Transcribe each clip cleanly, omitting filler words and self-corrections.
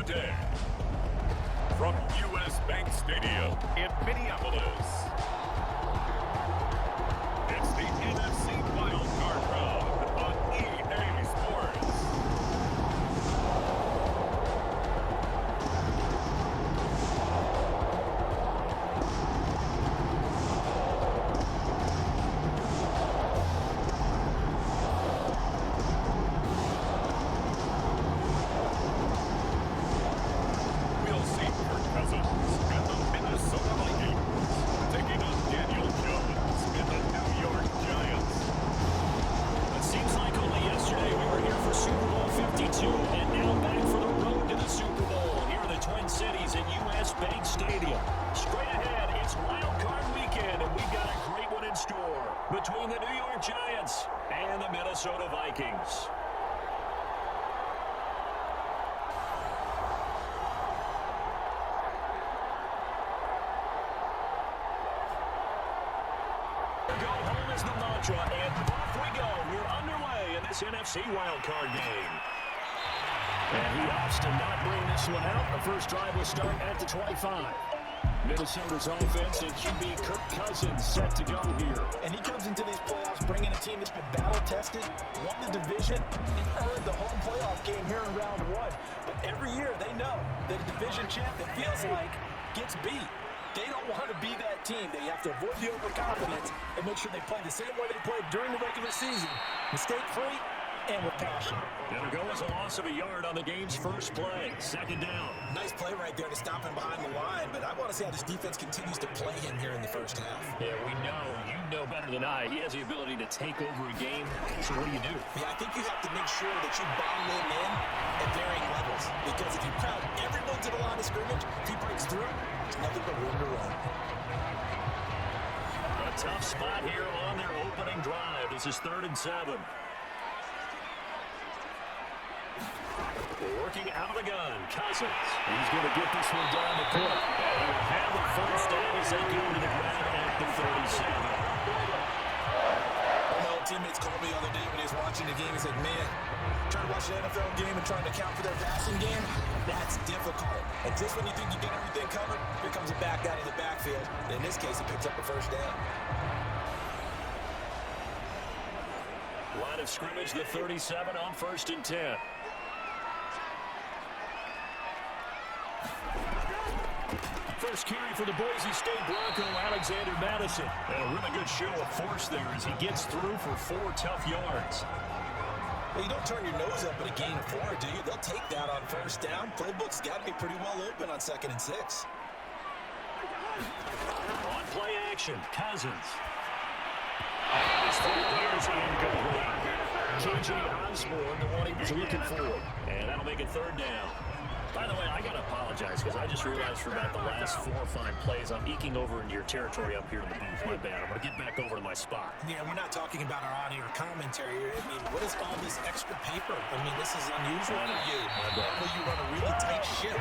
day. From U.S. Bank Stadium in Minneapolis, it's the NFC Wildcard Round on EA Sports. We'll see Kirk Cousins and the Minnesota Vikings taking on Daniel Jones and the New York Giants. It seems like only yesterday we were here for Super Bowl 52, and now back for the road to the Super Bowl here in the Twin Cities at U.S. Bank Stadium. Straight ahead, it's Wild Card Weekend, and we've got a great one in store between the New York Giants and the Minnesota Vikings. Go home is the mantra, and off we go. We're underway in this NFC wildcard game. And he opts to not bring this one out. The first drive will start at the 25. Minnesota's offense and QB Kirk Cousins set to go here. And he comes into these playoffs bringing a team that's been battle-tested, won the division, and earned the home playoff game here in round one. But every year they know that a division champ, it feels like, gets beat. They don't want to be that team. They have to avoid the overconfidence and make sure they play the same way they played during the regular season. Mistake-free and with passion. It'll go as a loss of a yard on the game's first play. Second down. Nice play right there to stop him behind the line, but I want to see how this defense continues to play him here in the first half. Yeah, we know. You know better than I. He has the ability to take over a game. So what do you do? Yeah, I think you have to make sure that you bottle him in at varying levels. Because if you crowd everyone to the line of scrimmage, if he breaks through, there's nothing but room to run. A tough spot here on their opening drive. This is 3rd and 7. Working out of the gun, Cousins. He's going to get this one down the court. And he'll have the first down as they go to the ground at the 37. My old teammates called me the other day when he was watching the game. He said, man, trying to watch an NFL game and trying to count for their passing game, that's difficult. And just when you think you get everything covered, here comes a back out of the backfield. In this case, he picks up the first down. Line of scrimmage, the 37 on 1st and 10. First carry for the Boise State Bronco, Alexander Madison. And a really good show of force there as he gets through for 4 tough yards. Well, you don't turn your nose up at a gain of 4, do you? They'll take that on first down. Playbook's got to be pretty well open on 2nd and 6. On play action, Cousins. And his 4 years incomplete. KJ Osborne, the one he was looking for. And that'll make it 3rd down. By the way, I got to apologize because I just realized for about the last 4 or 5 plays, I'm eking over into your territory up here in the booth. My bad. I'm going to get back over to my spot. Yeah, we're not talking about our on-air commentary. I mean, what is all this extra paper? I mean, this is unusual for you. Normally you run a really tight ship.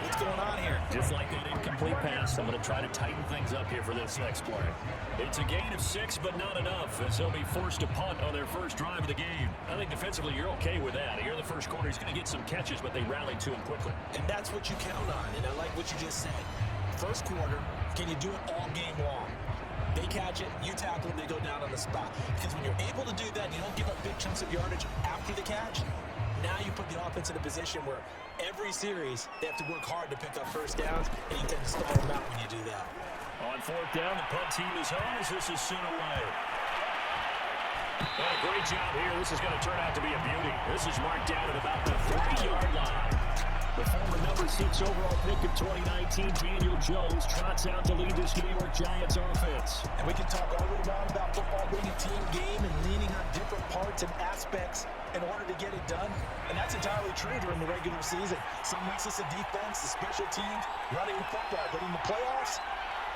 What's going on here? Just like that incomplete pass, I'm going to try to tighten things up here for this next play. It's a gain of 6, but not enough, as they'll be forced to punt on their first drive of the game. I think defensively you're okay with that. Here in the first quarter, he's going to get some catches, but they rallied to him quickly. And that's what you count on, and I like what you just said. First quarter, can you do it all game long? They catch it, you tackle them, they go down on the spot. Because when you're able to do that, you don't give up big chunks of yardage after the catch. Now you put the offense in a position where every series, they have to work hard to pick up first downs, and you tend to stall them out when you do that. On 4th down, the punt team is home as this is sent away. And a great job here. This is going to turn out to be a beauty. This is marked down at about the 30-yard line. The former number 6 overall pick of 2019, Daniel Jones, trots out to lead this New York Giants offense. And we can talk all the way around about football being a team game and leaning on different parts and aspects in order to get it done. And that's entirely true during the regular season. Some weeks it's the defense, the special teams, running the football. But in the playoffs,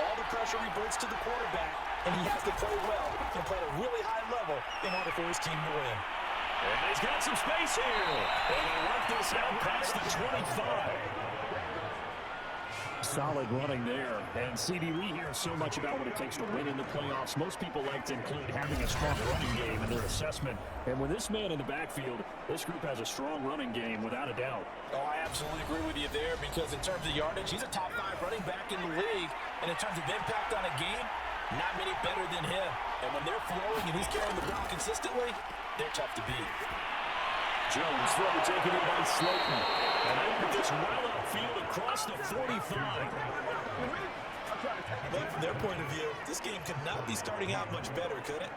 all the pressure reverts to the quarterback, and he has to play well and play at a really high level in order for his team to win. And he's got some space here. And they work this out past the 25. solid running there. And CD, we hear so much about what it takes to win in the playoffs. Most people like to include having a strong running game in their assessment. And with this man in the backfield, this group has a strong running game without a doubt. Oh, I absolutely agree with you there because in terms of yardage, he's a top 5 running back in the league. And in terms of impact on a game, not many better than him. And when they're flowing and he's carrying the ball consistently, they're tough to beat. Jones throw taken in by Slayton. And they put this well upfield across the 45. But from their point of view, this game could not be starting out much better, could it?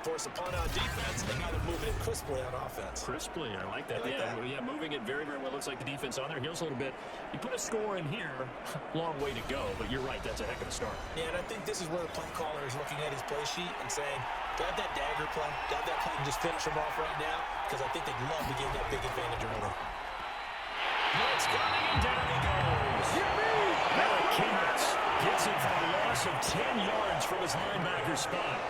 Force a punt on defense, and now they're moving it crisply on offense. Crisply, I like that. Yeah, moving it very, very well. Looks like the defense on their heels a little bit. You put a score in here, long way to go, but you're right, that's a heck of a start. Yeah, and I think this is where the play caller is looking at his play sheet and saying, grab that dagger play, grab that play and just finish him off right now, because I think they'd love to give that big advantage early. Blitz coming, and down he goes. Alec Kimmons gets it for a loss of 10 yards from his linebacker spot.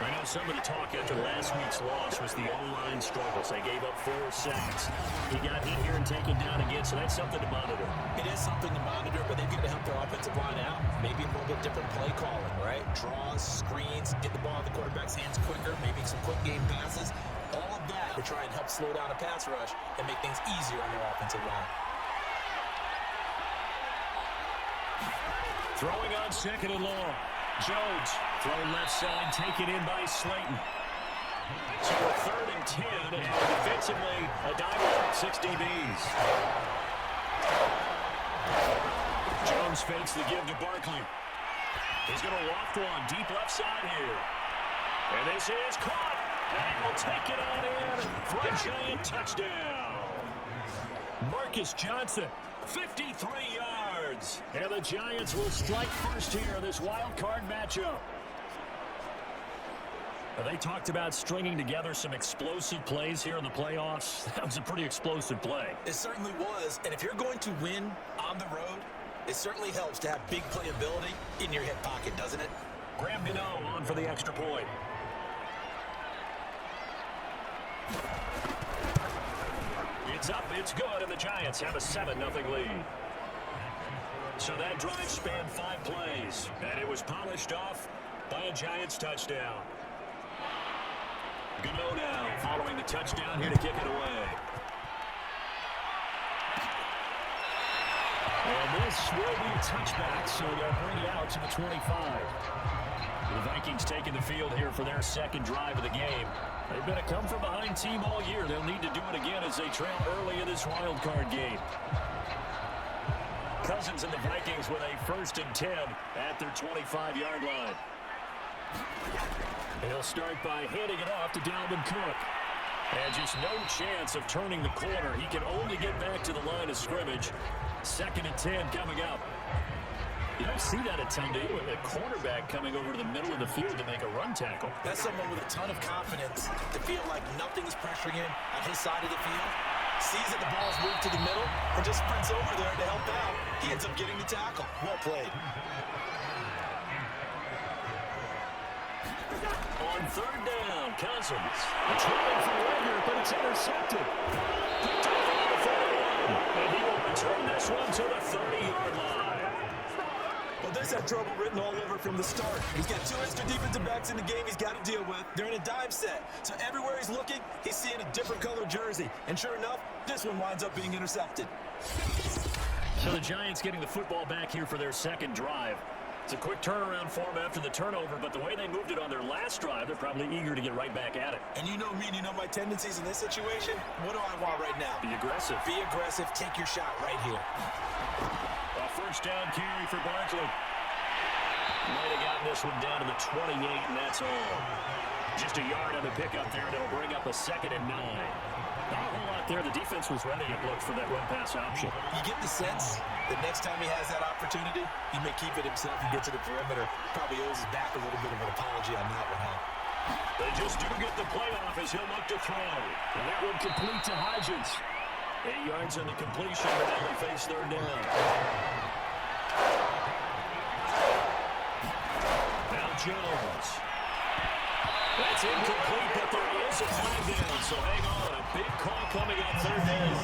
I know somebody talked after last week's loss was the O-line struggles. They gave up 4 sacks. He got hit here and taken down again, so that's something to monitor. It is something to monitor, but they've got to help their offensive line out. Maybe a little bit different play calling, right? Draws, screens, get the ball in the quarterback's hands quicker, maybe some quick game passes. All of that to try and help slow down a pass rush and make things easier on their offensive line. Throwing on second and long. Jones thrown left side, taken in by Slayton. So a 3rd and 10, and defensively a dive 6 DBs. Jones fakes the give to Barkley. He's going to loft one deep left side here. And this is caught. And will take it on in for a giant touchdown. Marcus Johnson, 53 yards. And the Giants will strike first here in this wild card matchup. They talked about stringing together some explosive plays here in the playoffs. That was a pretty explosive play. It certainly was. And if you're going to win on the road, it certainly helps to have big playability in your hip pocket, doesn't it? Graham Gano on for the extra point. It's up, it's good, and the Giants have a 7-0 lead. So that drive spanned 5 plays, and it was polished off by a Giants touchdown. Gano now following the touchdown here to kick it away. And this will be a touchback, so they'll bring it out to the 25. The Vikings taking the field here for their second drive of the game. They've been a come-from-behind team all year. They'll need to do it again as they trail early in this wild card game. Cousins and the Vikings with a 1st and 10 at their 25-yard line. He'll start by handing it off to Dalvin Cook. And just no chance of turning the corner. He can only get back to the line of scrimmage. 2nd and 10 coming up. You don't see that a ton, do you? With a quarterback coming over to the middle of the field to make a run tackle. That's someone with a ton of confidence to feel like nothing's pressuring him on his side of the field. Sees that the ball's moved to the middle and just sprints over there to help out. He ends up getting the tackle. Well played. On 3rd down, Cousins. Trying for Rager, but it's intercepted. Picked up on the 41. And he will return this one to the 30-yard line. Well, this had trouble written all over from the start. He's got 2 extra defensive backs in the game he's got to deal with. They're in a dime set. So everywhere he's looking, he's seeing a different color jersey. And sure enough, this one winds up being intercepted. So the Giants getting the football back here for their second drive. It's a quick turnaround for them after the turnover, but the way they moved it on their last drive, they're probably eager to get right back at it. And you know me, and you know my tendencies in this situation. What do I want right now? Be aggressive. Be aggressive. Take your shot right here. A 1st down carry for Barkley. Might have gotten this one down to the 28, and that's all. Just a yard on the pickup there, and it'll bring up a 2nd and 9. Not a whole lot there. The defense was ready, it looked, for that run-pass option. You get the sense that next time he has that opportunity, he may keep it himself and get to the perimeter. Probably owes his back a little bit of an apology on that one, huh? They just do get the playoff as he'll look to throw. And that one complete to Hodgins. 8 yards on the completion, but now they face 3rd down. Now Jones. That's incomplete, but there is a flag down, so hang on. A big call coming on 3rd down.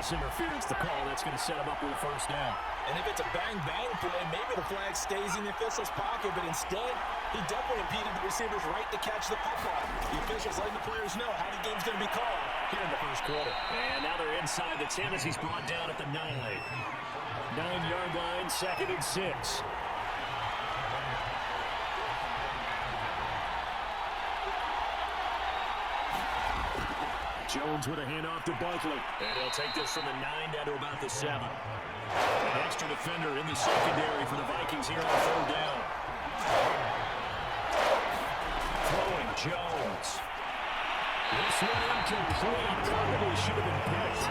pass interference to call. That's going to set him up with a first down. And if it's a bang-bang play, maybe the flag stays in the official's pocket, but instead, he definitely impeded the receiver's right to catch the football. The officials letting the players know how the game's going to be called here in the first quarter. And now they're inside the 10 as he's brought down at the 9. 9-yard line, 2nd and 6. Jones with a handoff to Barkley. And he'll take this from the 9 down to about the 7. An extra defender in the secondary for the Vikings here on 3rd down. Throwing Jones. This one incomplete. Probably should have been picked.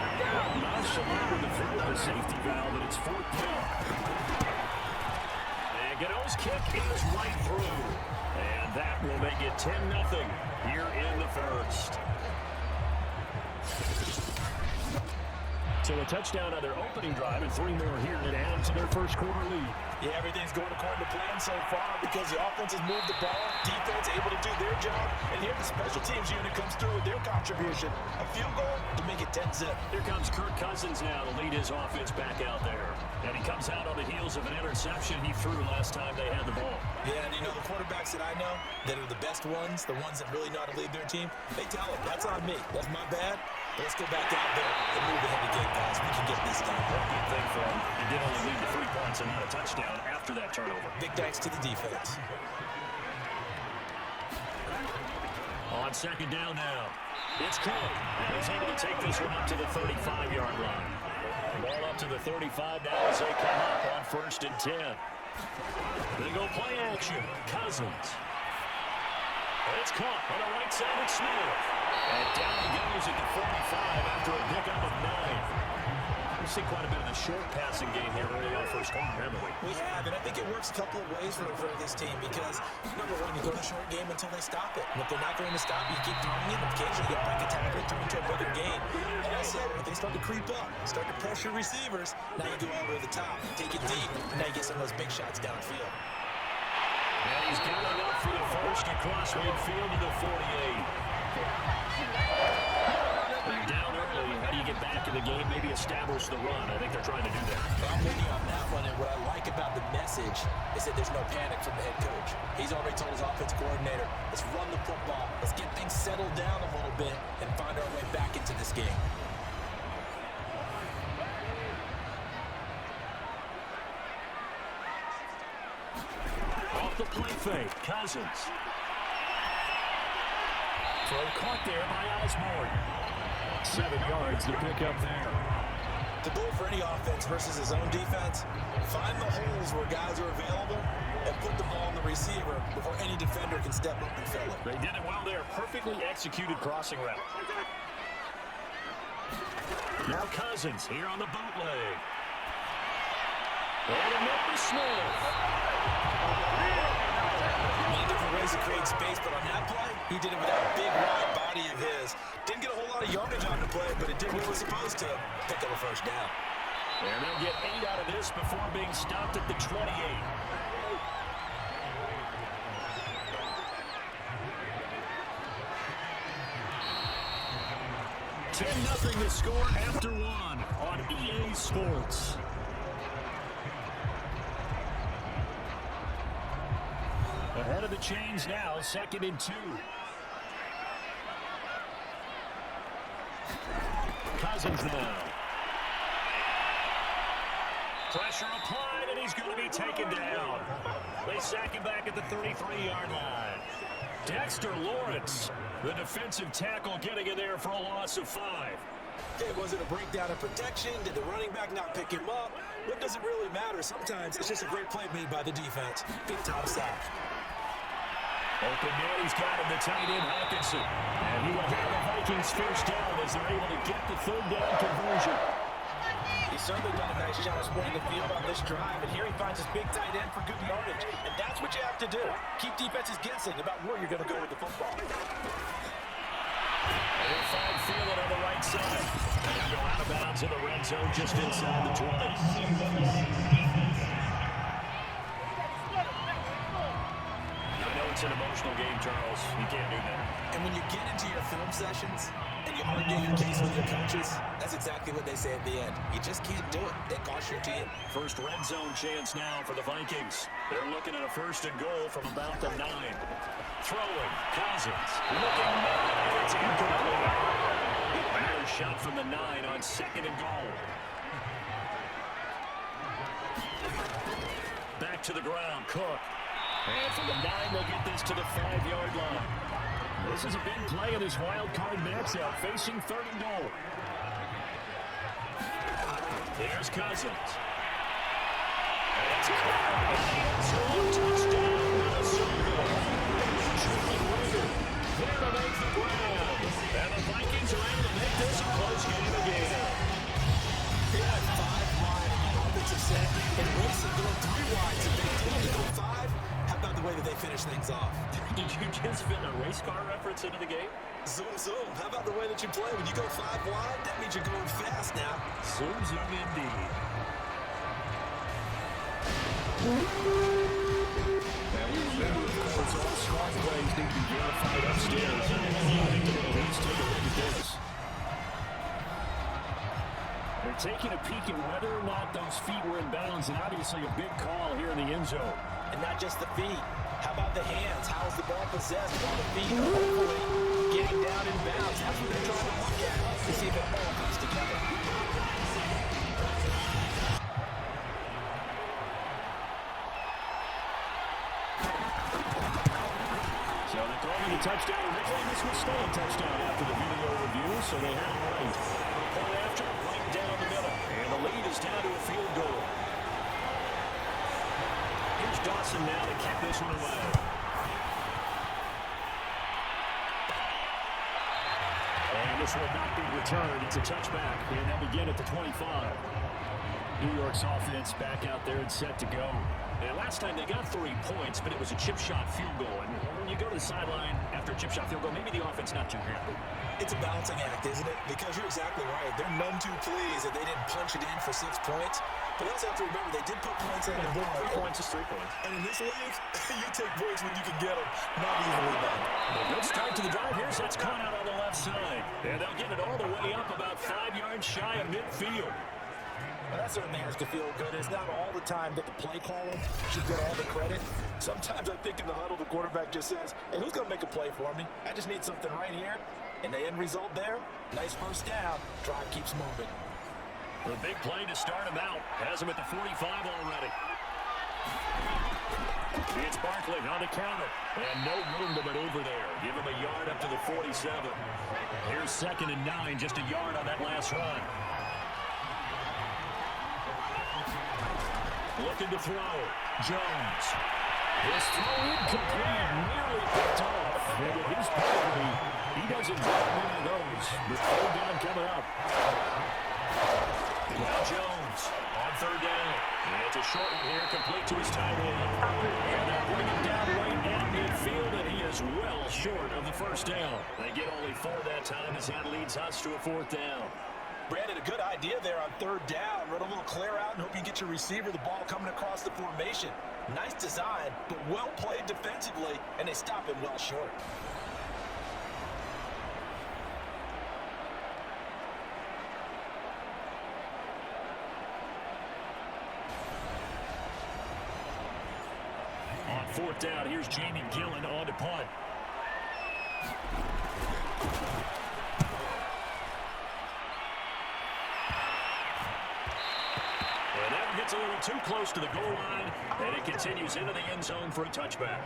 Nonchalant with the throw of the safety valve, and it's 4th down. And Gano's kick is right through. And that will make it 10-0 here in the first. So a touchdown on their opening drive and 3 more here to add to their first quarter lead. Yeah, everything's going according to plan so far because the offense has moved the ball, defense able to do their job, and here the special teams unit comes through with their contribution. A field goal to make it 10-zip. Here comes Kirk Cousins now to lead his offense back out there. And he comes out on the heels of an interception he threw last time they had the ball. Yeah, and you know, the quarterbacks that I know that are the best ones, the ones that really know how to lead their team, they tell them, that's on me. That's my bad. But let's go back out there and move ahead again, guys. We can get this done. One good thing for him. He did only lead to 3 points and not a touchdown after that turnover. Big thanks to the defense. On 2nd down now. It's Cole. And he's able to take this one up to the 35-yard line. Ball up to the 35 now as they come up on 1st and 10. They go play action. Cousins. It's caught on the right side of Smith. And down he goes at the 45 after a pickup of 9. We've seen quite a bit of the short passing game here early on first quarter, haven't we? We have, and I think it works a couple of ways for this team because, number one, you go to the short game until they stop it. And if they're not going to stop, you keep throwing it. Occasionally, you break a tackle and turn into a bigger game. And I said, if they start to creep up, start to pressure receivers, now you go all the way to the top, take it deep, and now you get some of those big shots downfield. And he's got it up for the first across midfield to the 48. Down early, how do you get back in the game? Maybe establish the run. I think they're trying to do that. I'm with you on that one, and what I like about the message is that there's no panic from the head coach. He's already told his offensive coordinator, let's run the football, let's get things settled down a little bit, and find our way back into this game. Off the play fake, Cousins. Throw caught there by Osborne. 7 yards to pick up there. The goal for any offense versus his own defense, find the holes where guys are available and put the ball on the receiver before any defender can step up and fill it. They did it well there. Perfectly executed crossing route. Now Cousins here on the bootleg. And another Smith. Many different ways to create space, but on that play, he did it with that big wide body of his. Didn't get a whole lot of yardage on the play, but it did what it was supposed to. Pick up a first down. And they'll get 8 out of this before being stopped at the 28. Nothing to score after 1 on EA Sports. Ahead of the chains now, 2nd and 2. Cousins now. Pressure applied, and he's going to be taken down. They sack him back at the 33-yard line. Dexter Lawrence, the defensive tackle, getting in there for a loss of 5. Okay, was it a breakdown in protection? Did the running back not pick him up? What does it really matter? Sometimes it's just a great play made by the defense. Big time sack. Open man, he's got him, the tight end, Hawkinson. And he will have the Vikings first down as they're able to get the 3rd down conversion. He's certainly done a nice job of spreading the field on this drive, and here he finds his big tight end for good yardage. And that's what you have to do. Keep defenses guessing about where you're going to go with the football. They'll find Thielen on the right side. And go out of bounds in the red zone just inside the 20. I know it's an emotional game, Charles. You can't do that. And when you get into your film sessions and you you argue your case with your coaches, that's exactly what they say at the end. You just can't do it. It costs your team. First red zone chance now for the Vikings. They're looking at a first and goal from about the 9. Throwing, Cousins. Looking mad. It's incomplete. Another shot from the 9 on second and goal. Back to the ground, Cook. And from the 9, they'll get this to the 5-yard line. This is a big play in this wild card matchup, facing third and goal. There's Cousins. It's caught. Touchdown, Minnesota. Charlie Wright there to make the ground. And the Vikings are able to make this a close game again. They had 5 wide in the offensive set, and racing going 3 wide. So they didn't go 5. How about the way that they finish things off? Did you just fit a race car reference into the game? Zoom, zoom. How about the way that you play? When you go 5 wide, that means you're going fast now. Zoom, zoom indeed. It's all strong plays need to be verified upstairs. Let's take a look at this. They're taking a peek at whether or not those feet were in bounds, and obviously a big call here in the end zone. And not just the feet. How about the hands? How is the ball possessed while the feet are hopefully getting down in bounds? That's what they're trying to look at to see if it all comes together. So they're calling a touchdown. Originally, this was still a touchdown after the video review, so they had it right. Point after, right down the middle. And the lead is down to a field goal. Here's Dawson now to kick this one away. And this will not be returned. It's a touchback. And they'll begin at the 25. New York's offense back out there and set to go. And last time they got 3 points, but it was a chip shot field goal. And when you go to the sideline after a chip shot field goal, maybe the offense not too happy. It's a balancing act, isn't it? Because you're exactly right. They're none too pleased that they didn't punch it in for 6 points. But also have to remember, they did put points in. 3 points is 3 points. And in this league, you take points when you can get them. Not easily done. A good start to the drive. Here's that's caught out on the left side. And they'll get it all the way up about 5 yards shy of midfield. Well, that certainly has to feel good. It's not all the time that the play caller should get all the credit. Sometimes I think in the huddle, the quarterback just says, hey, who's going to make a play for me? I just need something right here. And the end result there, nice first down. Drive keeps moving. The big play to start him out. Has him at the 45 already. It's Barkley on the counter. And no room to maneuver there. Give him a yard up to the 47. Here's 2nd and 9, just a yard on that last run. Looking to throw. Jones. His throw incomplete. Nearly picked off. And with his pedigree, he doesn't drop many of those. The third down coming up. Now Jones on 3rd down. And it's a short one here, complete to his tight end. And they'll bring him down right at midfield, and he is well short of the first down. They get only 4 that time as that leads us to a 4th down. Brandon, a good idea there on 3rd down. Run a little clear out and hope you get your receiver the ball coming across the formation. Nice design, but well played defensively, and they stop him well short. On 4th down, here's Jamie Gillen on to punt. Gets a little too close to the goal line, and it continues into the end zone for a touchback.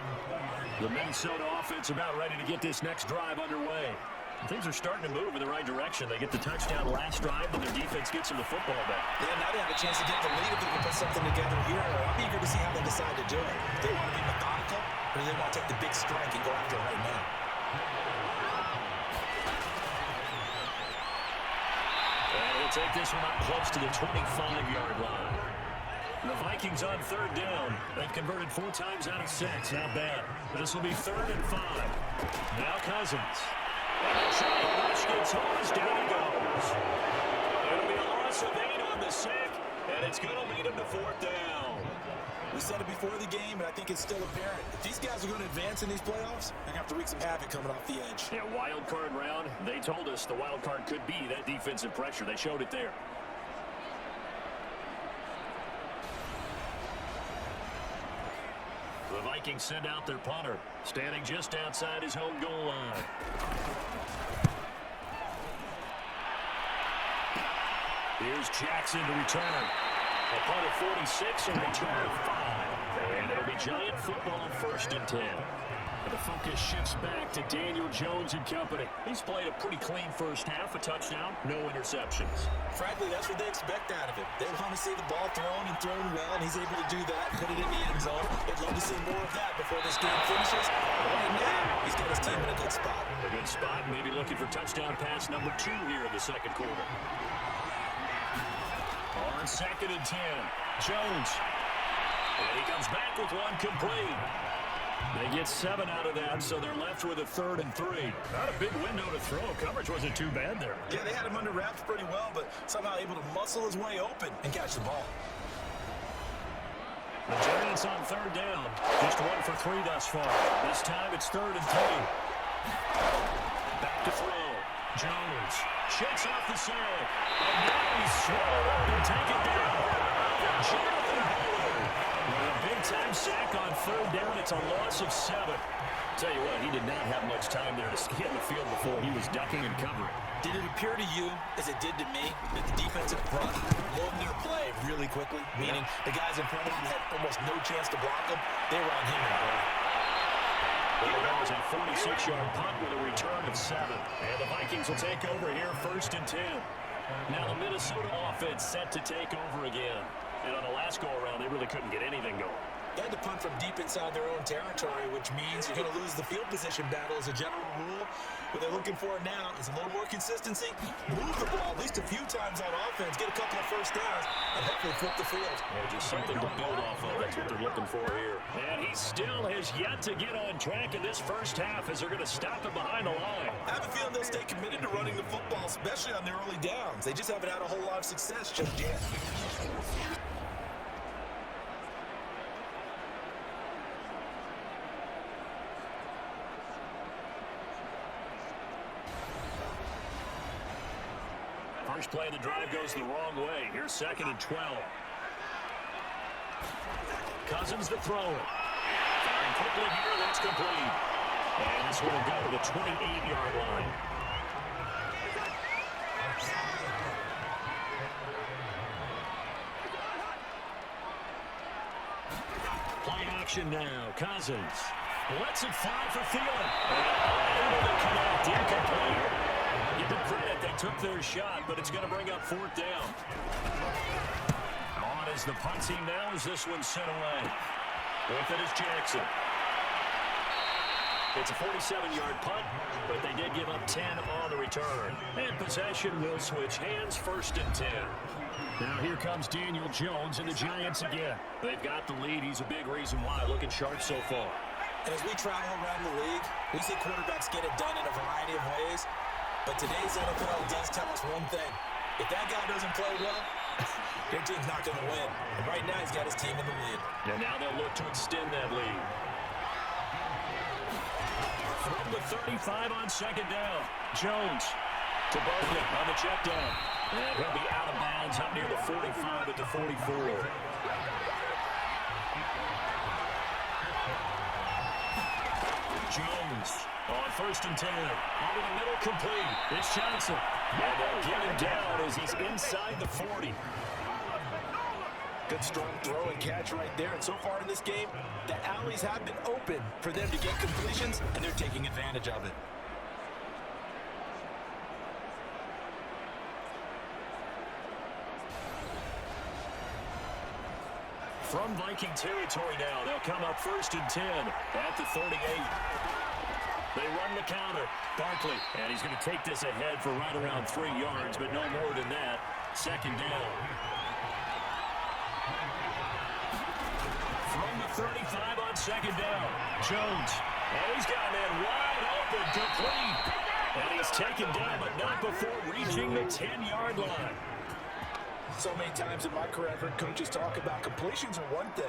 The Minnesota offense about ready to get this next drive underway. Things are starting to move in the right direction. They get the touchdown last drive, but their defense gets them the football back. Yeah, now they have a chance to get the lead if they can put something together here. I'm eager to see how they decide to do it. Do they want to be methodical, or do they want to take the big strike and go after it right now? And they'll take this one up close to the 25-yard line. The Vikings on 3rd down. They've converted 4 times out of 6. Not bad. This will be 3rd and 5. Now Cousins. And the giant rush gets horsed. Down he goes. It'll be a loss of 8 on the sack. And it's going to lead him to fourth down. We said it before the game, and I think it's still apparent. If these guys are going to advance in these playoffs, they're going to have to wreak some havoc coming off the edge. Yeah, wild card round. They told us the wild card could be that defensive pressure. They showed it there. The Vikings send out their punter, standing just outside his home goal line. Here's Jackson to return. A punt of 46 and a return of 5. And it'll be Giant football on 1st and 10. And the focus shifts back to Daniel Jones and company. He's played a pretty clean first half, a touchdown, no interceptions. Frankly, that's what they expect out of him. They want to see the ball thrown well, and he's able to do that, put it in the end zone. They'd love to see more of that before this game finishes. Right now, he's got his team in a good spot. A good spot, maybe looking for touchdown pass number 2 here in the second quarter. On 2nd and 10, Jones. And he comes back with one complete. They get 7 out of that, so they're left with a 3rd and 3. Not a big window to throw. Coverage wasn't too bad there. Yeah, they had him under wraps pretty well, but somehow able to muscle his way open and catch the ball. The Giants on 3rd down. Just 1 for 3 thus far. This time it's 3rd and 3. Back to throw. Jones shakes off the sack. And now he's swallowed up and taken down. Jonathan Howard. With a big-time sack on 3rd down, it's a loss of 7. Tell you what, he did not have much time there to get in the field before he was ducking and covering. Did it appear to you, as it did to me, that the defensive front moved their play really quickly? Meaning the guys in front of him had almost no chance to block him. They were on him in a hurry. There goes a 46-yard punt with a return of 7. And the Vikings will take over here 1st and 10. Now the Minnesota offense set to take over again. And on the last go-around, they really couldn't get anything going. They had to punt from deep inside their own territory, which means you're going to lose the field position battle as a general rule. What they're looking for now is a little more consistency. Move the ball at least a few times on offense, get a couple of first downs, and hopefully flip the field. Yeah, just something to build off of. That's what they're looking for here. And he still has yet to get on track in this first half as they're going to stop him behind the line. I have a feeling they'll stay committed to running the football, especially on their early downs. They just haven't had a whole lot of success just yet. First play of the drive goes the wrong way. Here's 2nd and 12. Cousins the throw. Firing quickly here, that's complete. And this one will go to the 28-yard line. Play action now. Cousins lets it fly for Thielen. Able to connect, incomplete. Give them credit, they took their shot, but it's going to bring up 4th down. On is the punt team now as this one's sent away. With it is Jackson. It's a 47-yard punt, but they did give up 10 on the return. And possession will switch hands 1st and 10. Now here comes Daniel Jones and the Giants again. They've got the lead. He's a big reason why. Looking sharp so far. And as we travel around the league, we see quarterbacks get it done in a variety of ways. But today's NFL does tell us one thing. If that guy doesn't play well, your team's not going to win. And right now, he's got his team in the lead. And now they'll look to extend that lead. From the 35 on 2nd down. Jones to Barkley on the check down. And he'll be out of bounds up near the 45 at the 44. Jones on 1st and 10. Over the middle, complete. It's Johnson. And they'll get him down as he's inside the 40. Good strong throw and catch right there. And so far in this game, the alleys have been open for them to get completions, and they're taking advantage of it. From Viking territory now, they'll come up 1st and 10 at the 38. They run the counter. Barkley, and he's going to take this ahead for right around 3 yards, but no more than that. 2nd down. From the 35 on 2nd down, Jones. And he's got a man wide open, complete. And he's taken down, but not before reaching the 10-yard line. So many times in my career, I've heard coaches talk about completions are one thing,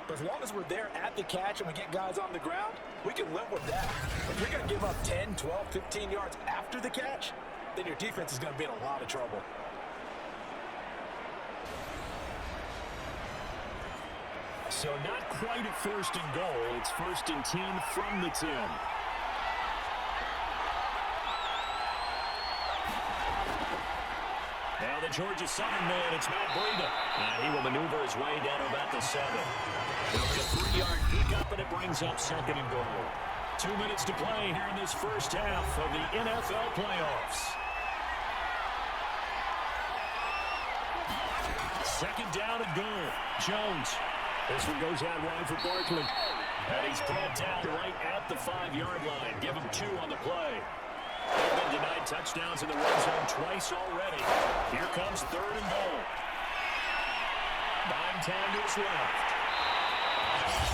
but as long as we're there at the catch and we get guys on the ground, we can live with that. If you're going to give up 10, 12, 15 yards after the catch, then your defense is going to be in a lot of trouble. So not quite a first and goal. It's first and 10 from the 10. Now the Georgia Southern man, it's Matt Breida. And he will maneuver his way down about the 7. He'll get a 3-yard pickup, and it brings up second and goal. 2 minutes to play here in this first half of the NFL playoffs. Second down and goal. Jones. This one goes out wide for Barkley. And he's brought down right at the 5-yard line. Give him 2 on the play. They've been denied touchdowns in the red zone twice already. Here comes third and goal. 9-10 is left.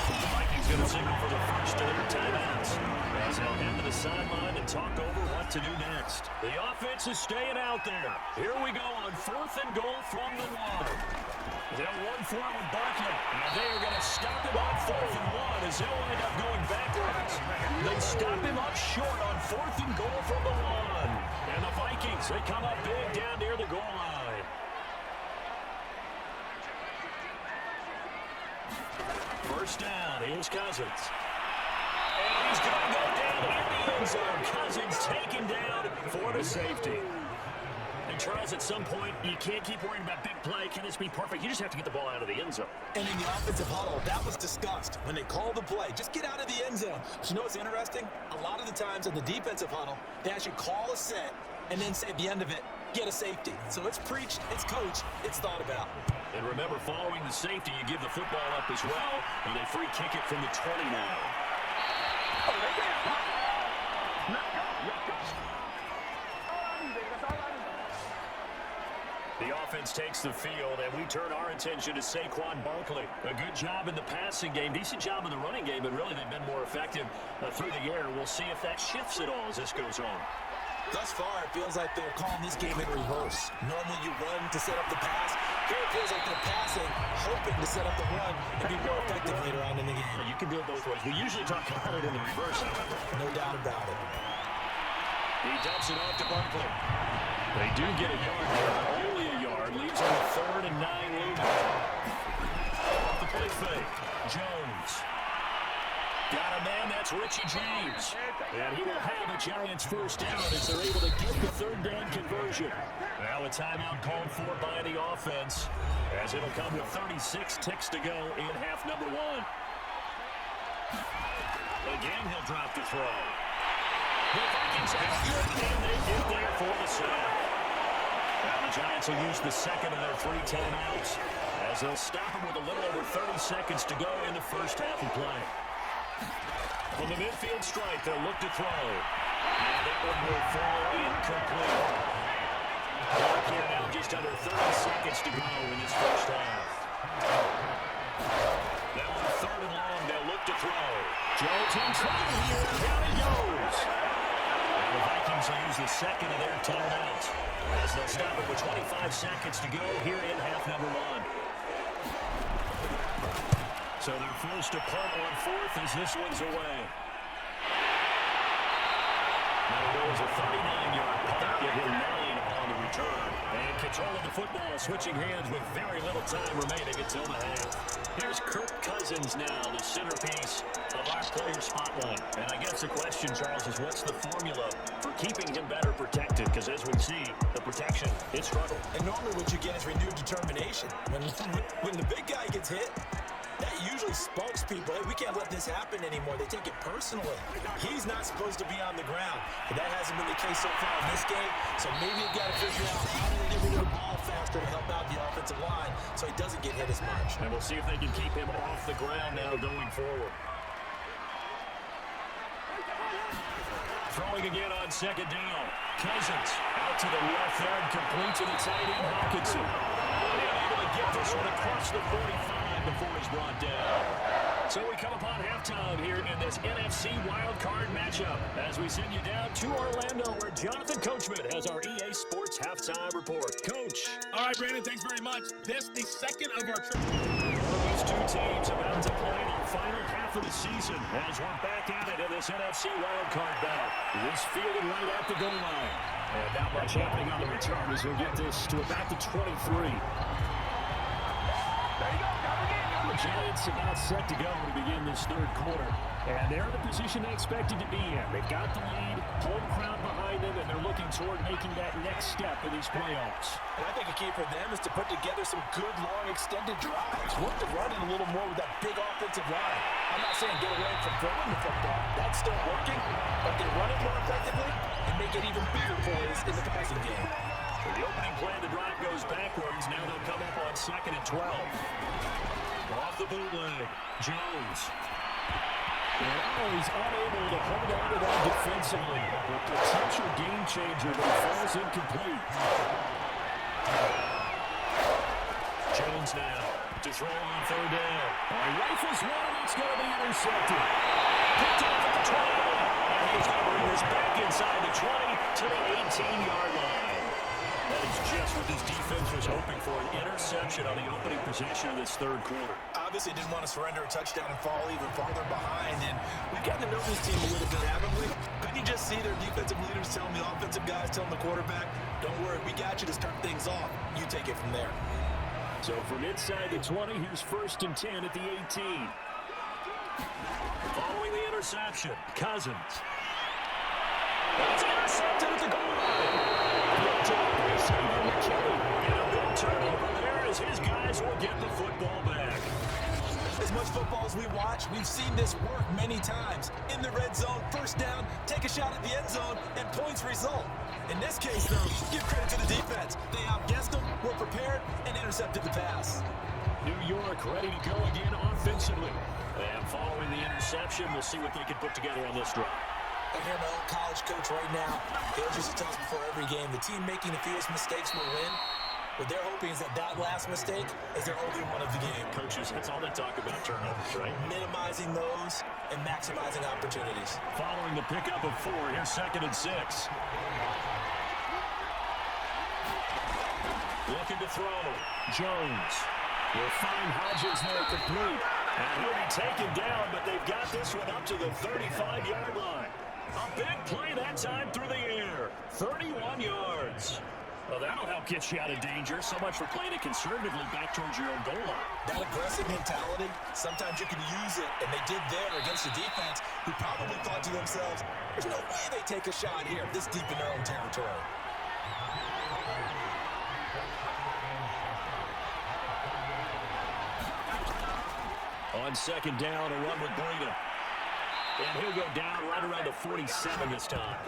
The Vikings going to signal for the first of their timeouts, as they'll head to the sideline and talk over what to do next. The offense is staying out there. Here we go on fourth and goal from the 1. They'll run for it with Barkley. And they are going to stop him on 4th and 1 as they'll end up going backwards. They stop him up short on 4th and goal from the 1. And the Vikings, they come up big down near the goal line. First down, here's Cousins. And he's going to go down in the end zone. Cousins taken down for the safety. And Charles, at some point, you can't keep worrying about big play. Can this be perfect? You just have to get the ball out of the end zone. And in the offensive huddle, that was discussed. When they call the play, just get out of the end zone. But you know what's interesting? A lot of the times in the defensive huddle, they actually call a set and then say at the end of it, get a safety. So it's preached, it's coached, it's thought about. And remember, following the safety, you give the football up as well, and they free kick it from the 20 now. The offense takes the field, and we turn our attention to Saquon Barkley. A good job in the passing game, decent job in the running game, but really they've been more effective through the air. We'll see if that shifts at all as this goes on. Thus far, it feels like they're calling this game in reverse. Normally you run to set up the pass. Here it feels like they're passing, hoping to set up the run and be more effective later on in the game. You can do it both ways. We usually talk about it in the reverse, however. No doubt about it. He dumps it off to Barkley. They do get a yard there, only a yard. Leaves on a 3rd and 9 looming. Off the play fake. Jones. Got a man, that's Richie James. And he will have a Giants first down as they're able to get the 3rd down conversion. Now a timeout called for by the offense, as it'll come with 36 ticks to go in half number 1. Again, he'll drop the throw. The Vikings after it, and they get there for the sack. Now the Giants will use the second of their 3 timeouts, as they'll stop him with a little over 30 seconds to go in the first half of play. From the midfield strike, they'll look to throw. And that one will fall incomplete. Clock here now just under 30 seconds to go in this first half. Now on 3rd and long, they'll look to throw. Jones in trouble here, down he goes. And the Vikings will use the second of their timeouts, as they'll stop it with 25 seconds to go here in half number 1. So they're forced to punt on 4th as this one's away. Now it goes a 39-yard punt, give him 9 on the return. And control of the football, switching hands with very little time remaining until the half. Here's Kirk Cousins now, the centerpiece of our player spotlight. And I guess the question, Charles, is what's the formula for keeping him better protected? Because as we see, the protection, it struggled. And normally what you get is renewed determination. When the big guy gets hit, that usually sparks people. Hey, we can't let this happen anymore. They take it personally. He's not supposed to be on the ground. But that hasn't been the case so far in this game. So maybe you've got to figure out how to get rid of the ball faster to help out the offensive line so he doesn't get hit as much. And we'll see if they can keep him off the ground now going forward. Throwing again on 2nd down. Cousins out to the left there and complete to the tight end, Hawkinson. Able to get this one across the 45 before he's brought down. So we come upon halftime here in this NFC wildcard matchup as we send you down to Orlando where Jonathan Coachman has our EA Sports halftime report. Coach. All right, Brandon, thanks very much. This the second of our trip. These two teams about to play the final half of the season as we're back at it in this NFC wildcard battle. This fielded right at the goal line. And not much happening on the return as we'll get this to about the 23. The Giants about set to go to begin this third quarter. And they're in the position they expected to be in. They've got the lead, home crowd behind them, and they're looking toward making that next step in these playoffs. And I think a key for them is to put together some good, long, extended drives. Work the running a little more with that big offensive line. I'm not saying get away from throwing the football. That's still working. But they run it more effectively and make it even bigger plays in the passing game. For the opening play, the drive goes backwards. Now they'll come up on 2nd and 12. Off the bootleg, Jones. And he's unable to hold on to that defensively. A potential game changer, but falls incomplete. Jones now to throw on 3rd down. Rifles one, and it's going to be intercepted. Picked off at the 20. And he's going to bring this back inside the 20 to the 18-yard line. That is just what this defense was hoping for, an interception on the opening possession of this third quarter. Obviously didn't want to surrender a touchdown and fall even farther behind. And we've gotten to know this team a little bit, haven't we? Couldn't you just see their defensive leaders telling the offensive guys, telling the quarterback, don't worry, we got you to start things off. You take it from there. So from inside the 20, here's 1st and 10 at the 18. Following the interception, Cousins. It's intercepted at the goal line. And a big turnover there as his guys will get the football back. As much football as we watch, we've seen this work many times. In the red zone, 1st down, take a shot at the end zone, and points result. In this case, though, give credit to the defense. They outguessed them, were prepared, and intercepted the pass. New York ready to go again offensively. And following the interception, we'll see what they can put together on this drive. I hear my old college coach right now. He'll just tell us before every game, the team making the fewest mistakes will win. What they're hoping is that last mistake is their only one of the game. Coaches, that's all they talk about, turnovers, right? Minimizing those and maximizing opportunities. Following the pickup of 4, here's 2nd and 6. Looking to throw. Jones will find Hodges there complete. And he'll be taken down, but they've got this one up to the 35-yard line. A big play that time through the air. 31 yards. Well, that'll help get you out of danger. So much for playing it conservatively back towards your own goal line. That aggressive mentality, sometimes you can use it, and they did there against a defense who probably thought to themselves, there's no way they take a shot here this deep in their own territory. On 2nd down, a run with Breida. And he'll go down right around the 47 this time.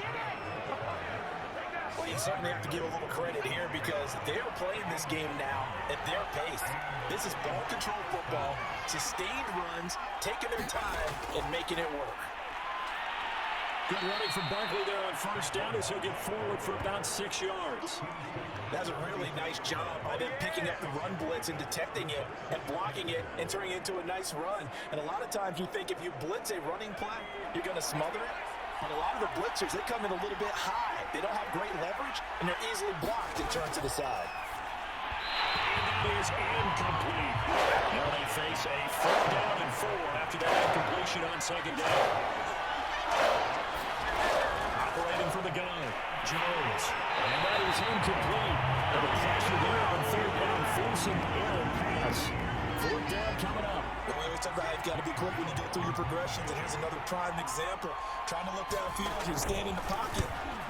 Well, you certainly have to give a little credit here because they're playing this game now at their pace. This is ball control football, sustained runs, taking their time, and making it work. Good running from Barkley there on 1st down as he'll get forward for about 6 yards. That's a really nice job by them picking up the run blitz and detecting it and blocking it and turning it into a nice run. And a lot of times you think if you blitz a running play, you're going to smother it. And a lot of the blitzers, they come in a little bit high. They don't have great leverage, and they're easily blocked and turned to the side. And that is incomplete. Now they face a 3rd down and 4 after that incompletion on 2nd down. Operating from the gun, Jones. And that is incomplete. And the pressure there on 3rd down, forcing the errant pass. 4th down coming up. We always talk about you've got to be quick when you go through your progressions, and here's another prime example. Trying to look downfield, you stand in the pocket,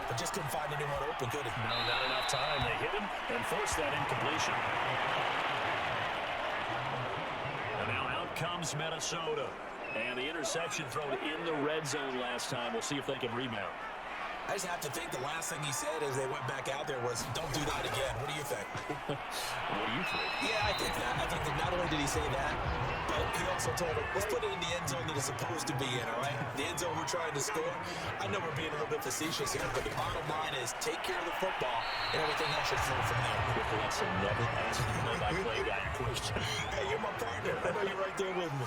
but just couldn't find anyone open, could he? No, not enough time. They hit him and forced that incompletion. And now out comes Minnesota. And the interception thrown in the red zone last time. We'll see if they can rebound. I just have to think the last thing he said as they went back out there was, don't do that again. What do you think? What do you think? Yeah, I think that. I think that not only did he say that, but he also told him, let's put it in the end zone that it's supposed to be in, all right? The end zone we're trying to score. I know we're being a little bit facetious here, but the bottom line is take care of the football, and everything else should flow from there. That's a never ask the play-by-play guy a question. Hey, you're my partner. I know you're right there with me.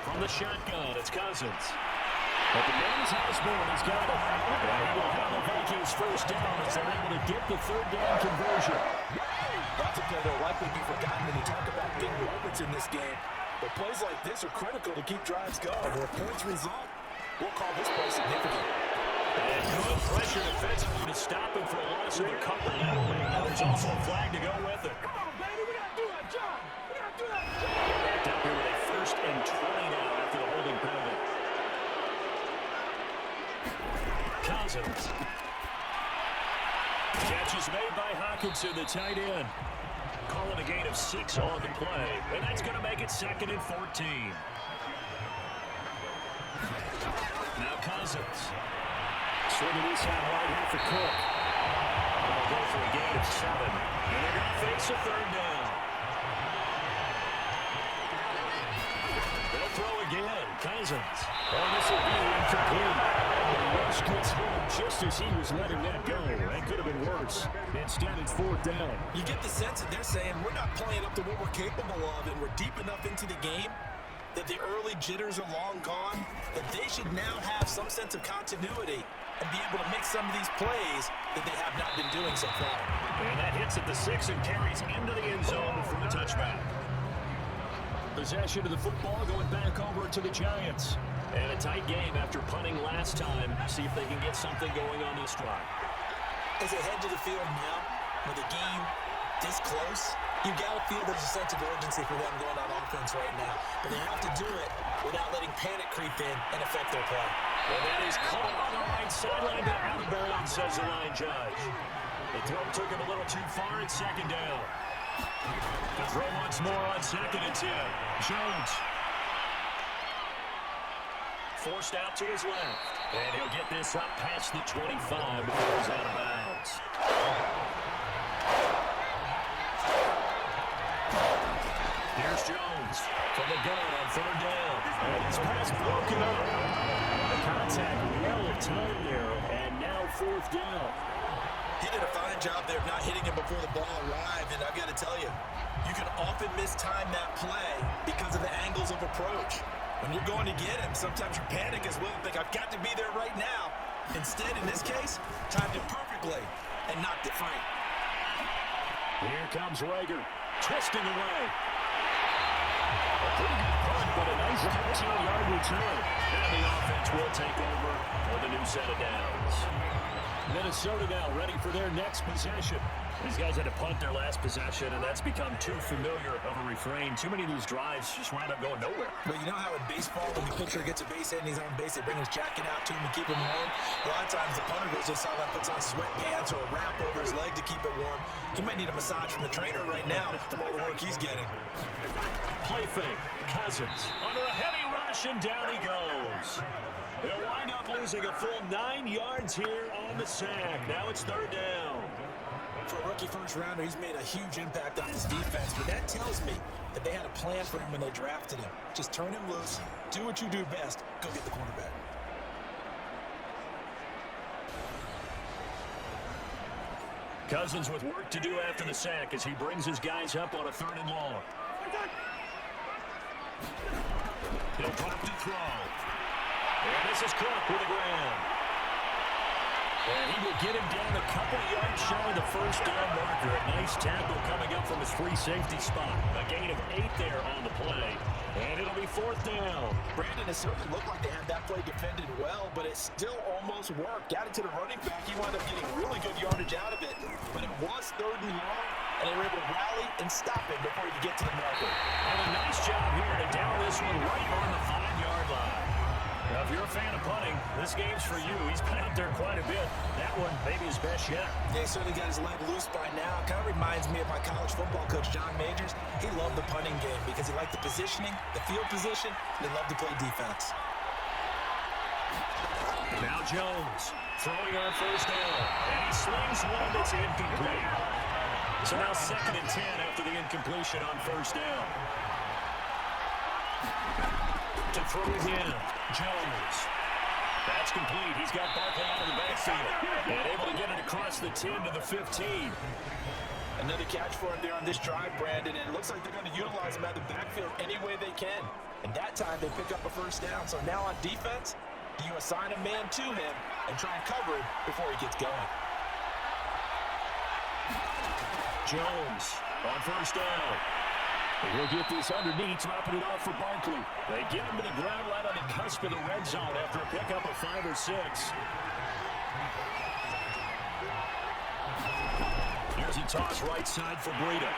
From the shotgun, it's Cousins. But the man is Osborne. He's got it. And he will have the Vikings first down as they're able to get the third down conversion. That's a play that will likely be forgotten when you talk about big moments in this game. But plays like this are critical to keep drives going. Where points result, we'll call this play significant. And good pressure defensively to stop him for a loss of a couple. There's also a flag to go with it. Come on, baby, we gotta do our job. We gotta do our job. Back up here with a 1st and 20 now after the holding penalty. Cousins. Catch is made by Hawkinson, the tight end. Calling a gain of 6 on the play. And that's going to make it 2nd and 14. Now Cousins. Swinging inside right here for Cook. They'll go for a gain of 7. And they're going to face a 3rd down. They'll throw again. Cousins. Oh, this will be incomplete. Rush gets home just as he was letting that go. That could have been worse. Instead, it's 4th down. You get the sense that they're saying we're not playing up to what we're capable of, and we're deep enough into the game that the early jitters are long gone, that they should now have some sense of continuity and be able to make some of these plays that they have not been doing so far. And that hits at the 6 and carries into the end zone for a touchback. Possession of the football going back over to the Giants. And a tight game after punting last time. See if they can get something going on this drive. As they head to the field now, with the game this close, you've got to feel there's a sense of urgency for them going on offense right now. But they have to do it without letting panic creep in and affect their play. And that is caught on the right sideline to out of bounds, says the line judge. The throw took him a little too far at 2nd down. The throw once more on 2nd and 10. Jones. Forced out to his left. And he'll get this up past the 25 before he's out of bounds. Here's Jones from the gun on 3rd down. And his pass broken up. The contact well timed there. And now 4th down. He did a fine job there of not hitting him before the ball arrived, and I've got to tell you, you can often mistime that play because of the angles of approach. When you're going to get him, sometimes you panic as well and think, I've got to be there right now. Instead, in this case, timed it perfectly and knocked it free. Here comes Rager, twisting away. A pretty good punt, but a nice 15-yard return. And the offense will take over with a new set of downs. Minnesota now ready for their next possession. These guys had to punt their last possession, and that's become too familiar of a refrain. Too many of these drives just wind up going nowhere. But you know how in baseball, when the pitcher gets a base hit and he's on base, they bring his jacket out to him to keep him warm? A lot of times the punter goes inside and puts on sweatpants or a wrap over his leg to keep it warm. He might need a massage from the trainer right now from all the work he's getting. Play fake. Cousins under a heavy rush, and down he goes. They'll wind up losing a full 9 yards here on the sack. Now it's 3rd down. For a rookie first-rounder, he's made a huge impact on his defense, but that tells me that they had a plan for him when they drafted him. Just turn him loose, do what you do best, go get the quarterback. Cousins with work to do after the sack as he brings his guys up on a 3rd and long. He'll drop to throw. And this is Cook with the ground. And he will get him down a couple yards shy of the 1st down marker. A nice tackle coming up from his free safety spot. A gain of 8 there on the play. And it'll be 4th down. Brandon, it certainly looked like they had that play defended well, but it still almost worked. Got it to the running back. He wound up getting really good yardage out of it. But it was 3rd and long, and they were able to rally and stop him before he could get to the marker. And a nice job here to down this one right on the 5-yard line. Now, if you're a fan of punting, this game's for you. He's been out there quite a bit. That one, maybe his best yet. Yeah, he certainly got his leg loose by now. Kind of reminds me of my college football coach, John Majors. He loved the punting game because he liked the positioning, the field position, and he loved to play defense. Jones throwing on first down. And he slings one that's incomplete. So now 2nd and 10 after the incompletion on first down. To throw again, Jones. That's complete. He's got Barkley out of the backfield. And able to get it across the 10 to the 15. Another catch for him there on this drive, Brandon, and it looks like they're going to utilize him out of the backfield any way they can. And that time they pick up a first down. So now on defense, do you assign a man to him and try and cover it before he gets going? Jones on first down. He'll get this underneath, dropping it off for Barkley. They get him to the ground right on the cusp of the red zone after a pickup of 5 or 6. Here's a toss right side for Breida.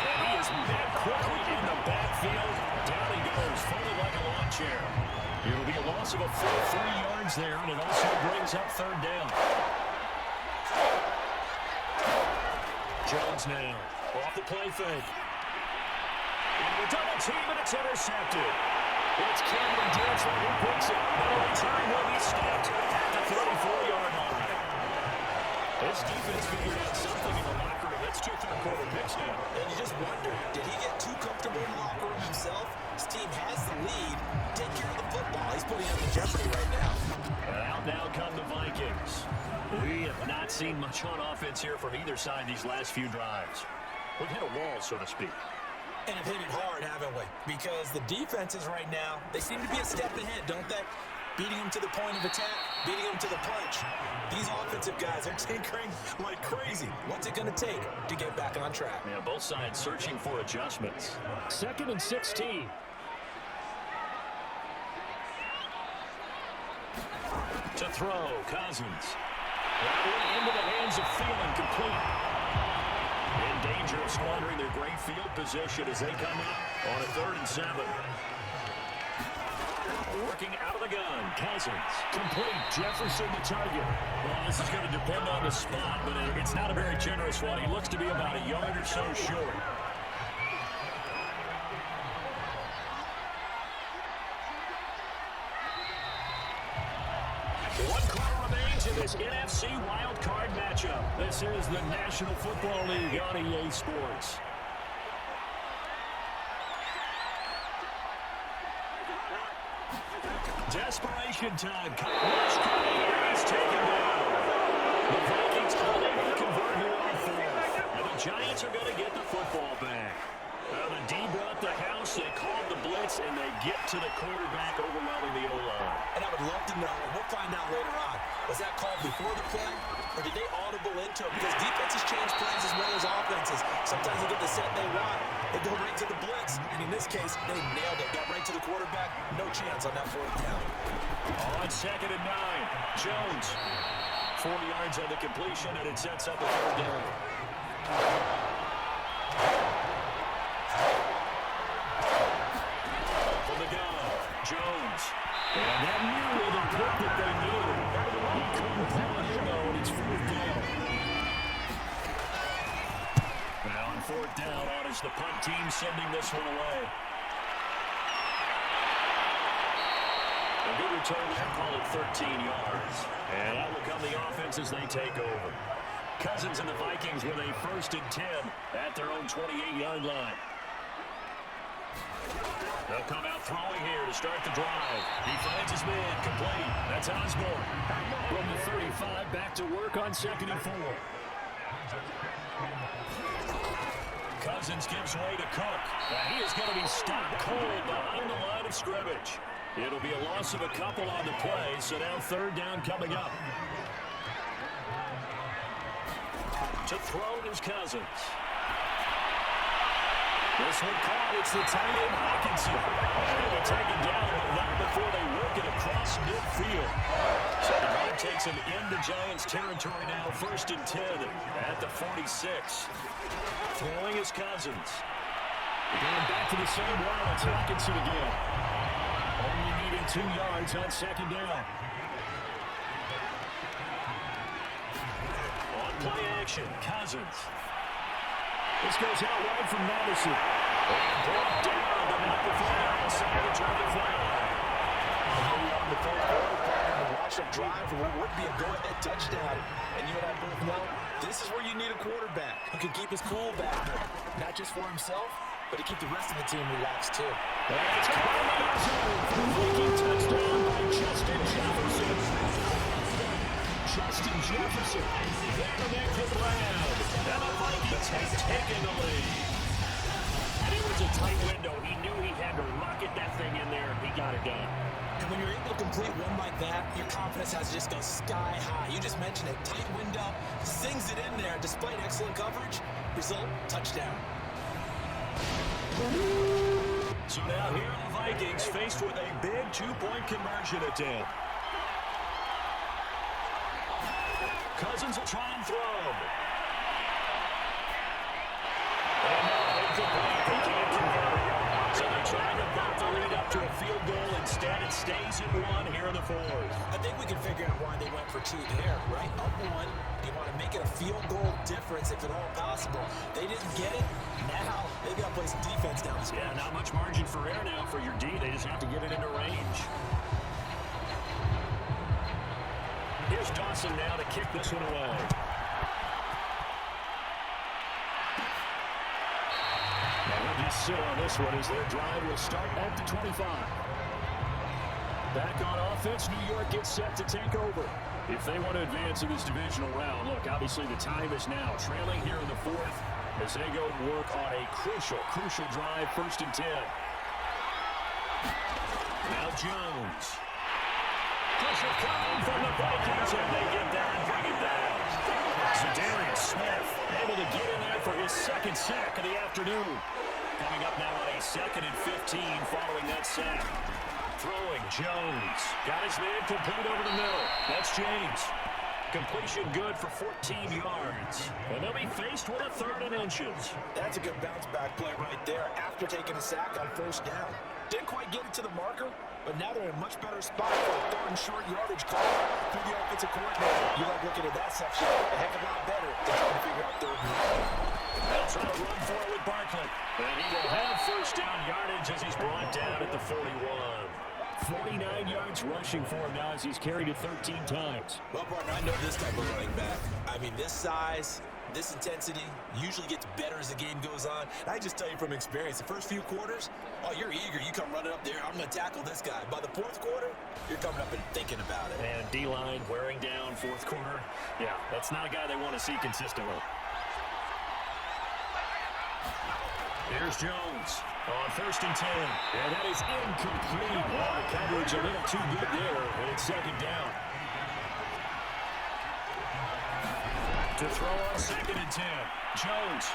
And he is met quickly in the backfield. Down he goes, folded like a lawn chair. It'll be a loss of a full 3 yards there, and it also brings up 3rd down. Jones now, off the play fake. And the double team, and it's intercepted. It's Cameron Dantzler who picks it. The return will be stopped at the 34-yard line. This defense figured out something in the locker room. That's 2 third-quarter picks now. And you just wonder, did he get too comfortable in the locker room himself? His team has the lead. Take care of the football. He's putting him in jeopardy right now. And out now come the Vikings. We have not seen much on offense here from either side these last few drives. We've hit a wall, so to speak. And have hit it hard, haven't we? Because the defenses right now, they seem to be a step ahead, don't they? Beating them to the point of attack, beating them to the punch. These offensive guys are tinkering like crazy. What's it going to take to get back on track? Yeah, both sides searching for adjustments. 2nd and 16. To throw, Cousins. That one into the hands of Thielen, complete. In danger of squandering their great field position as they come up on a 3rd and 7. Working out of the gun, Cousins. Complete, Jefferson the target. Well, this is going to depend on the spot, but it's not a very generous one. He looks to be about a yard or so short. One quarter remains in this NFC wildcard matchup. This is the National Football League on EA Sports. Desperation time. He's taken down. The Vikings unable to convert here on 4th. And the Giants are going to get the football back. Now the D brought the house. They called the blitz, and they get to the quarterback, overwhelming the O-line. And I would love to know, and we'll find out later on, was that called before the play, or did they audible into it? Because defenses change plays as well as offenses. Sometimes they get the set they want. They go right to the blitz, and in this case, they nailed it. Got right to the quarterback. No chance on that 4th down. On 2nd and 9, Jones. 40 yards on the completion, and it sets up a 3rd down. From the gun, Jones. And that nearly the pick that they needed. He couldn't pull it in, though, and it's 4th down. Now on 4th down, on is the punt team sending this one away. A good return there, call it 13 yards. And out will come the offense as they take over. Cousins and the Vikings with a 1st and 10 at their own 28-yard line. They'll come out throwing here to start the drive. He finds his man, complete. That's Osborne. From the 35, back to work on 2nd and 4. Cousins gives way to Cook. He is going to be stopped cold behind the line of scrimmage. It'll be a loss of a couple on the play, so now 3rd down coming up. To throw is Cousins. This one caught. It's the tight end, Hawkinson. They'll take it down, but not before they work it across midfield. So the ball takes him into Giants territory now. 1st and 10 at the 46. Throwing is Cousins. Going back to the same line. It's Hawkinson again. Only needing 2 yards on 2nd down. On play action, Cousins. This goes out wide from Madison. And brought down the microphone outside the 25. On the 4th quarter, finish a drive for what would be a go-ahead touchdown. And you and I both know this is where you need a quarterback who can keep his cool back there. Not just for himself, but to keep the rest of the team relaxed too. That's caught in the end zone for a Viking touchdown by Justin Jefferson. Justin Jefferson there to make the land. And the Vikings have taken the lead. And it was a tight window. He knew he had to rocket that thing in there. He got it done. And when you're able to complete one like that, your confidence has to just go sky high. You just mentioned it. Tight window, sings it in there despite excellent coverage. Result, touchdown. So now here are the Vikings faced with a big two-point conversion attempt. Cousins will try and throw. And now incomplete. They can't convert. So they're trying to bump the lead up to a field goal. Instead, it stays at one here in the fourth. I think we can figure out why they went for two there, right? Up one, you want to make it a field goal difference if at all possible. They didn't get it. Now they've got to play some defense down the stretch. Yeah, not much margin for error now for your D. They just have to get it into range. Here's Dawson now to kick this one away. And we'll just sit on this one as their drive will start at the 25. Back on offense, New York gets set to take over. If they want to advance in this divisional round, look, obviously the time is now. Trailing here in the fourth as they go to work on a crucial drive, 1st and 10. Now Jones. Pressure coming from the Vikings, and they get that and bring it down. Zadarius Smith able to get in there for his second sack of the afternoon. Coming up now on a 2nd and 15 following that sack. Throwing Jones. Got his man complete over the middle. That's James. Completion good for 14 yards. And they'll be faced with a 3rd and inches. That's a good bounce back play right there after taking a sack on 1st down. Didn't quite get it to the marker, but now they're in a much better spot for a 3rd and short yardage call through the offensive coordinator. You like looking at that section a heck of a lot better than trying to figure out 3rd and long. They'll try to run for it with Barkley. And he will have 1st down yardage as he's brought down at the 41. 49 yards rushing for him now as he's carried it 13 times. Well, partner, I know this type of running back. I mean, this size, this intensity usually gets better as the game goes on. And I just tell you from experience, the first few quarters, oh, you're eager. You come running up there. I'm going to tackle this guy. By the 4th quarter, you're coming up and thinking about it. And D-line wearing down 4th quarter. Yeah, that's not a guy they want to see consistently. Here's Jones on 1st and 10. And that is incomplete. Well, the coverage a little too good there, and it's 2nd down. To throw on 2nd and 10. Jones.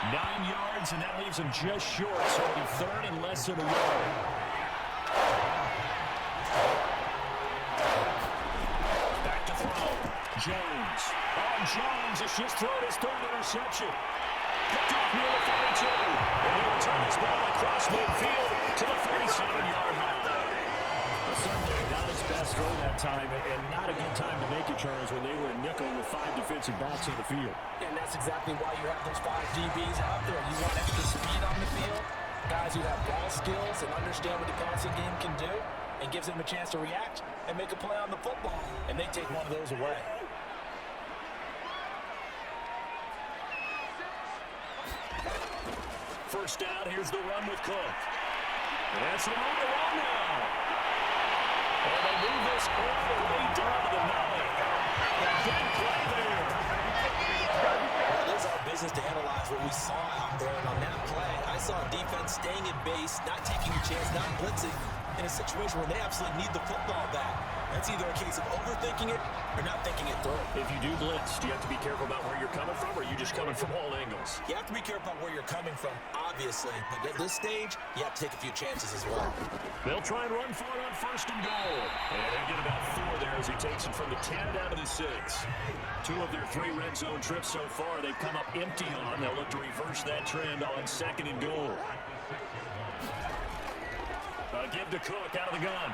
9 yards, and that leaves him just short. So it'll be 3rd and less than a yard. Back to throw. Jones. Oh, Jones has just thrown his 3rd interception. Picked off near the 42. And he will turn his ball across midfield to the 47-yard line. Sunday, not his best throw that time, and not a good time to make it, Charles, when they were in nickel with 5 defensive backs on the field. And that's exactly why you have those 5 DBs out there. You want extra speed on the field, guys who have ball skills and understand what the passing game can do, and gives them a chance to react and make a play on the football. And they take one of those away. First down, here's the run with Cook. And that's the run to run now. And they move this all the way down to the 9. A big play there. It is our business to analyze what we saw out there. And on that play, I saw defense staying in base, not taking a chance, not blitzing, in a situation where they absolutely need the football back. That's either a case of overthinking it or not thinking it through. If you do blitz, do you have to be careful about where you're coming from, or are you just coming from all angles? You have to be careful about where you're coming from, obviously. But at this stage, you have to take a few chances as well. They'll try and run for it on 1st and goal. And they get about 4 there as he takes it from the 10 down to the 6. 2 of their 3 red zone trips so far, they've come up empty on. They'll look to reverse that trend on 2nd and goal. Give to Cook out of the gun.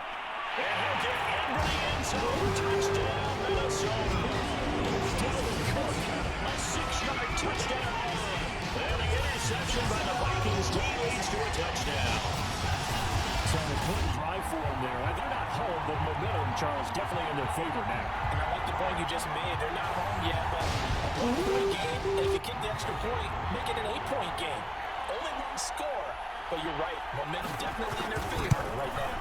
And he'll get into the end zone. Touchdown, Minnesota. Dalvin Cook, a 6-yard touchdown run. And the interception by the Vikings leads to a touchdown. So an important drive for them there. They're not home, but momentum, Charles, definitely in their favor now. And I like the point you just made. They're not home yet, but a 1-point game, and if you kick the extra point, make it an 8-point game. Only one score, but you're right. Momentum definitely in their favor right now.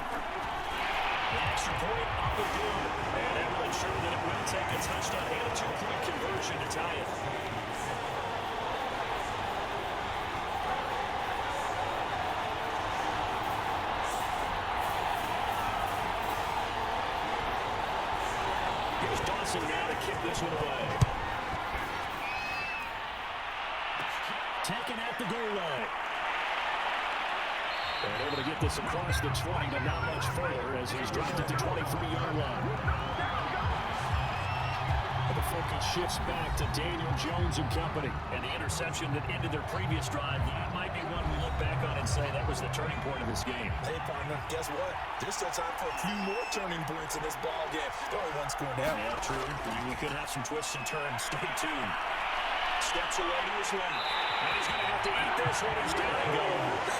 The extra point up and good. And that will ensure that it will take a touchdown and a 2-point conversion to tie it. Here's Dawson now to kick this one away. Taken at the goal line. And able to get this across the 20, but not much further as he's dropped it to 23-yard line. And the focus shifts back to Daniel Jones and company. And the interception that ended their previous drive, that might be one we look back on and say that was the turning point of this game. Hey, partner, guess what? There's still time for a few more turning points in this ball game. They're only one score down. Yeah, true. We could have some twists and turns. Stay tuned. Steps away to his left. And he's going to have to eat this one. He's down and goes.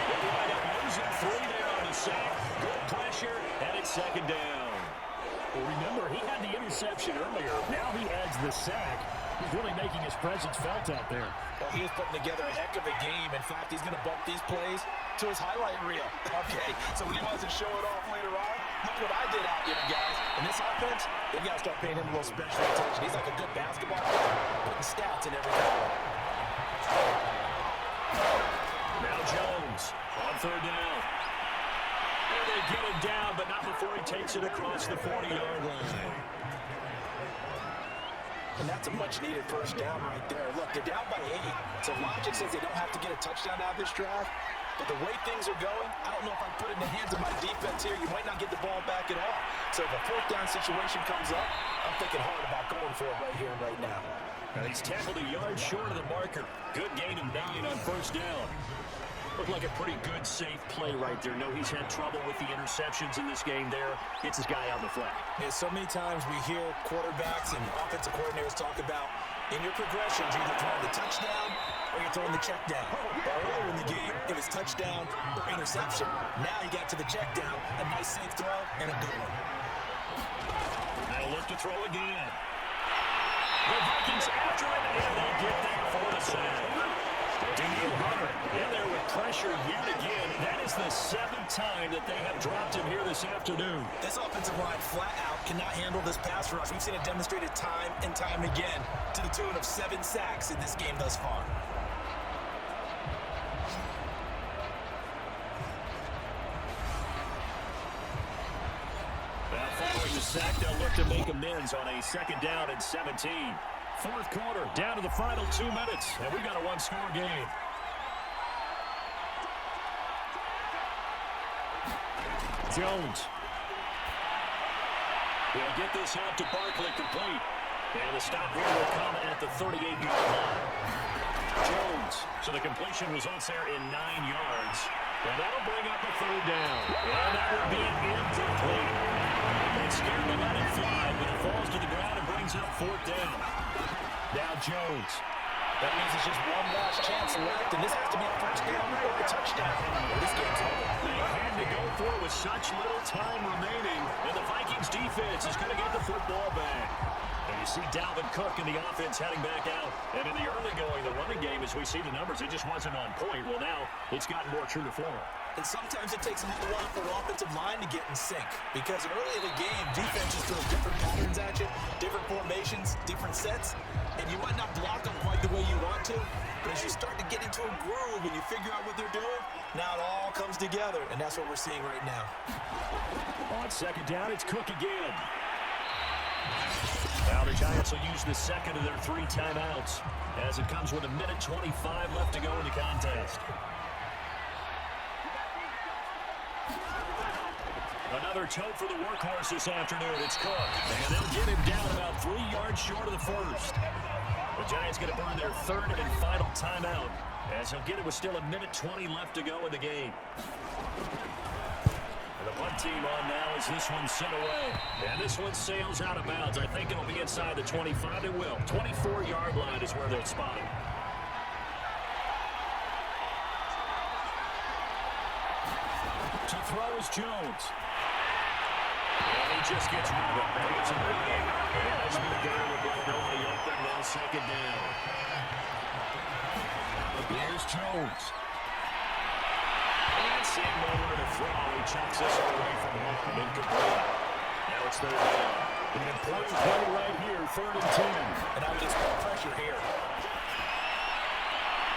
They wind up losing 3 there on the sack. Good pressure, and it's second down. Well, remember, he had the interception earlier. Now he adds the sack. He's really making his presence felt out there. Well, he is putting together a heck of a game. In fact, he's going to bump these plays to his highlight reel. Okay, so when he wants to show it off later on, look what I did out here, guys. In this offense, they've got to start paying him a little special attention. He's like a good basketball player, putting stats in everything. Now Jones on third down. And they get him down, but not before he takes it across the 40-yard line. And that's a much-needed first down right there. Look, they're down by 8. So logic says they don't have to get a touchdown out of this drive. But the way things are going, I don't know if I put it in the hands of my defense here. You might not get the ball back at all. So if a fourth down situation comes up, I'm thinking hard about going for it right here and right now. And he's tackled a yard short of the marker. Good gain of 9 on first down. Looked like a pretty good, safe play right there. No, he's had trouble with the interceptions in this game there. Gets his guy out in the flat. Yeah, so many times we hear quarterbacks and offensive coordinators talk about in your progressions, you're either throwing the touchdown or you're throwing the check down. But earlier in the game, it was touchdown or interception. Now he got to the check down, a nice safe throw, and a good one. They'll look to throw again. The Vikings after it, and they get that for the sack. Daniel Hunter in there with pressure yet again. That is the 7th time that they have dropped him here this afternoon. This offensive line flat out cannot handle this pass rush. We've seen it demonstrated time and time again to the tune of 7 sacks in this game thus far. Now following the sack, they'll look to make amends on a second down and 17. Fourth quarter, down to the final 2 minutes, and we've got a one-score game. Jones. He'll get this out to Barkley complete. And the stop here will come at the 38-yard line. Jones. So the completion results there in 9 yards. And that'll bring up a third down. And that will be incomplete. It's scared to let it fly, but it falls to the ground and brings up fourth down. Now Jones. That means it's just one last chance left, and this has to be a first down or a touchdown. This game's over. They had to go for it with such little time remaining, and the Vikings defense is going to get the football back. And you see Dalvin Cook in the offense heading back out. And in the early going, the running game, as we see the numbers, it just wasn't on point. Well, now it's gotten more true to form. And sometimes it takes a little while for the offensive line to get in sync. Because early in the game, defenses throw different patterns at you, different formations, different sets. And you might not block them quite the way you want to. But as you start to get into a groove and you figure out what they're doing, now it all comes together. And that's what we're seeing right now. On second down, it's Cook again. Now the Giants will use the second of their 3 timeouts as it comes with 1:25 left to go in the contest. Another tote for the workhorse this afternoon. It's Cook. And they'll get him down about 3 yards short of the first. The Giants going to burn their 3rd and final timeout as he'll get it with still 1:20 left to go in the game. And the one team on now is this one sent away. And this one sails out of bounds. I think it'll be inside the 25. It will. 24-yard line is where they'll spot it. To throw is Jones. And he just gets rid of it. Gets it away. And that's been there with nobody open. Now second down. Here's Jones. And same over to the throw. He chucks this away from home. Incomplete. Now it's third down. An important play right here, 3rd and 10. And I would expect pressure here.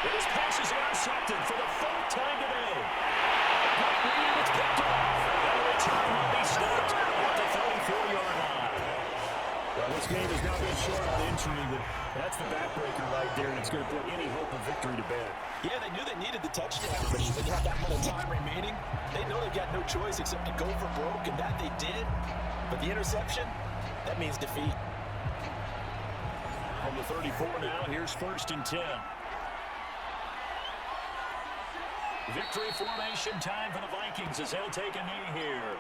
And his pass is intercepted for the 3rd time today. It's picked off. And the return will be stopped at the 34-yard line. Well, this game has now been short on injury, but that's the backbreaker right there, and it's going to put any hope of victory to bed. Yeah, they knew they needed the touchdown, but when you have that little time remaining, they know they've got no choice except to go for broke, and that they did. But the interception, that means defeat. From the 34 now, here's 1st and 10. Victory formation time for the Vikings as they'll take a knee here.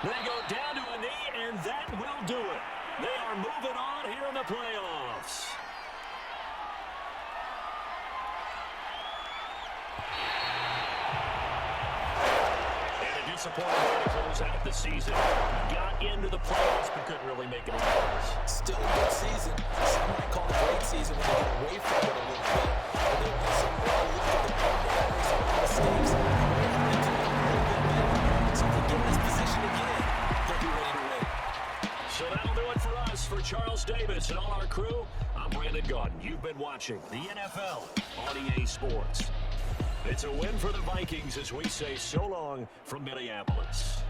They go down to a knee, and that will do it. They are moving on here in the playoffs. Disappointing way to close out the season. Got into the playoffs, but couldn't really make it worse. Still a good season. Some might call it a great season when they get away from it a little bit. But they want some more look at the game. They make some mistakes. So if they get in this position again, they'll be ready to win. So that'll do it for us. For Charles Davis and all our crew, I'm Brandon Gaudin. You've been watching the NFL on EA Sports. It's a win for the Vikings as we say so long from Minneapolis.